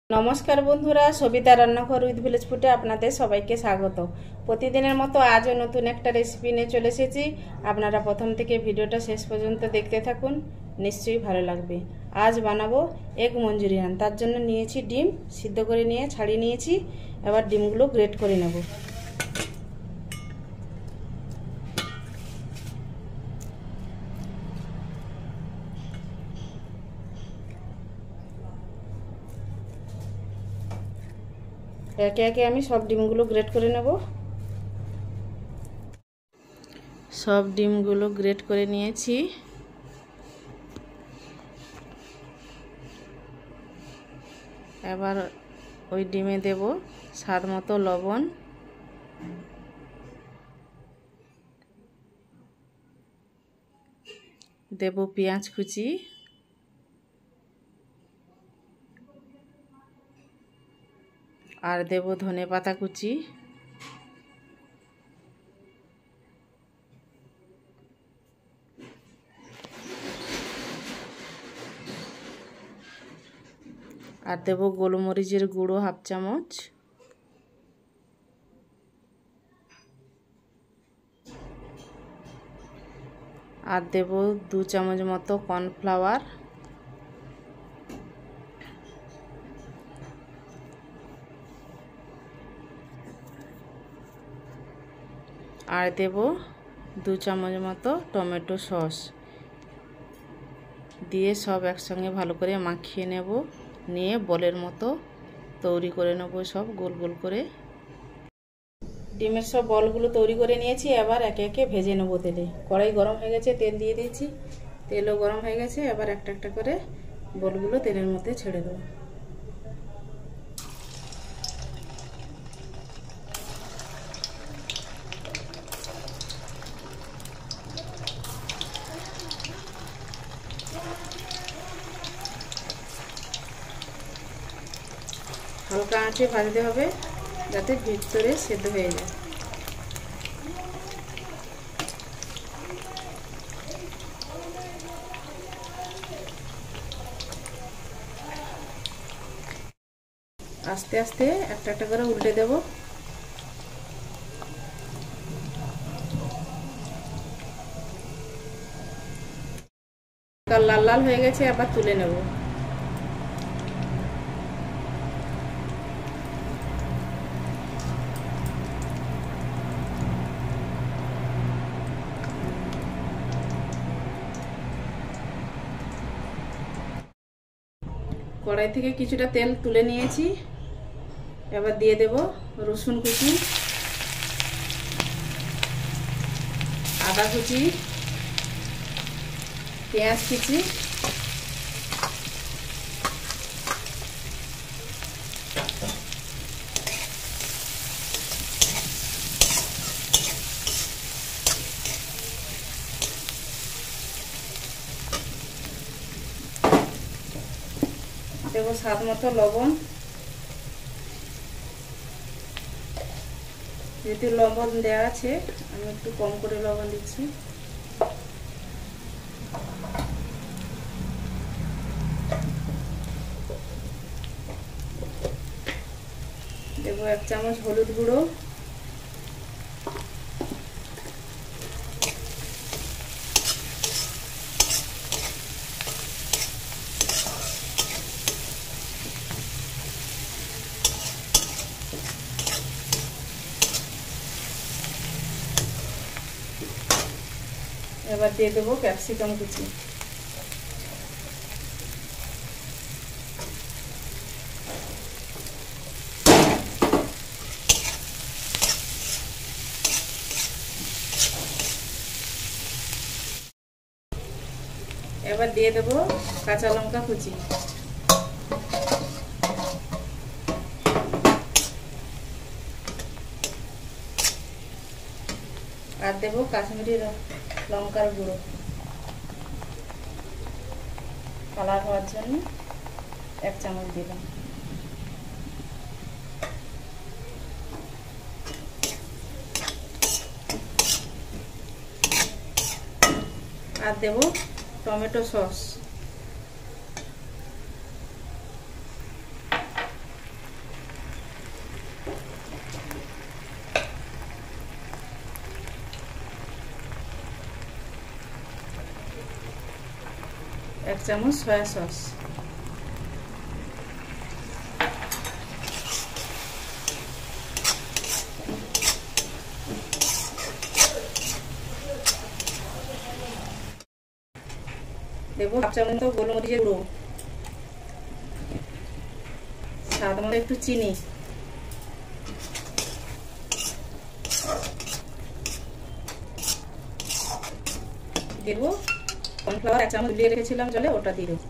নমস্কার বন্ধুরা, সবিতা রান্নাঘর উইথ ভিলেজ ফুডে আপনাদের সবাইকে স্বাগত। প্রতিদিনের মতো আজও নতুন একটা রেসিপি নিয়ে চলে এসেছি। আপনারা প্রথম থেকে ভিডিওটা শেষ পর্যন্ত দেখতে থাকুন, নিশ্চয়ই ভালো লাগবে। আজ বানাবো এগ মঞ্চুরিয়ান। তার জন্য নিয়েছি ডিম, সিদ্ধ করে নিয়ে ছাড়িয়ে নিয়েছি। এবার ডিমগুলো গ্রেট করে নেব। একে একে আমি সব ডিমগুলো গ্রেট করে নেব। সব ডিমগুলো গ্রেট করে নিয়েছি। এবার ওই ডিমে দেব স্বাদ মতো লবণ, দেব পেঁয়াজ কুচি, আর দেব ধনেপাতা কুচি, আর দেব গোলমরিচের গুঁড়ো হাফ চামচ, আর দেব 2 চামচ মতো কর্নফ্লাওয়ার, আর দেব 2 চামচ মতো টমেটো সস। দিয়ে সব একসঙ্গে ভালো করে মাখিয়ে নেব। নিয়ে বলের মতো তৈরি করে নেব, সব গোল গোল করে। ডিমের সব বলগুলো তৈরি করে নিয়েছি। এবার একে একে ভেজে নেব তেলে। কড়াই গরম হয়ে গেছে, তেল দিয়ে দিয়েছি। তেলও গরম হয়ে গেছে। এবার একটা একটা করে বলগুলো তেলের মধ্যে ছেড়ে দেবো। হালকা আঁচে ভাজতে হবে যাতে ভিতরে সেদ্ধ হয়ে যায়। আস্তে আস্তে একটা একটা করে উল্টে দেব। লাল লাল হয়ে গেছে, আবার তুলে নেব। কড়াই থেকে কিছুটা তেল তুলে নিয়েছি। এবার দিয়ে দেব রসুন কুচি, আদা কুচি, পেঁয়াজ কুচি, দেব স্বাদ মতো লবণ। যেহেতু লবণ দেওয়া আছে, আমি একটু কম করে লবণ দিচ্ছি। দেব 1 চামচ হলুদ গুঁড়ো, এবার দিয়ে দেবো ক্যাপসিকাম কুচি। এবার দিয়ে দেবো কাঁচা লঙ্কা কুচি, আর দেবো কাশ্মীরি লঙ্কার গুঁড়ো কালার হওয়ার জন্য 1 চামচ দিলাম। আর দেবো টমেটো সস। 1 চামচ সয়া সস, দেবো 1 চামচ গোলমরিচের গুঁড়ো, স্বাদ মতো একটু চিনি, দেবো কর্নফ্লাওয়ার 1 চামচ গুলিয়ে রেখেছিলাম জলে, ওটা দিয়ে দেবো।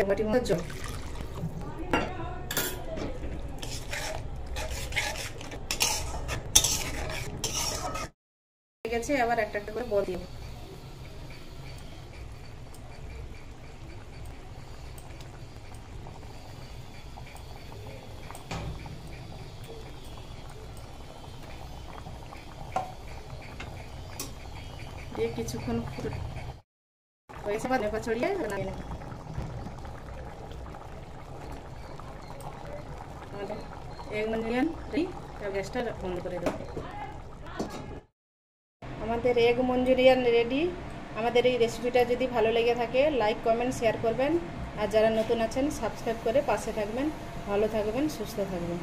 এক বাটি মতো জল, গেছে। আবার একটা একটা করে বল দিব। দিয়ে কিছুক্ষণ হয়েছে বা নেপা ছড়িয়ে বানিয়ে নেব। আমাদের এগ মঞ্চুরিয়ান রেডি। গ্যাসটা বন্ধ করে দেব। আমাদের এগ মঞ্চুরিয়ান রেডি। আমাদের এই রেসিপিটা যদি ভালো লেগে থাকে লাইক কমেন্ট শেয়ার করবেন, আর যারা নতুন আছেন সাবস্ক্রাইব করে পাশে থাকবেন। ভালো থাকবেন, সুস্থ থাকবেন।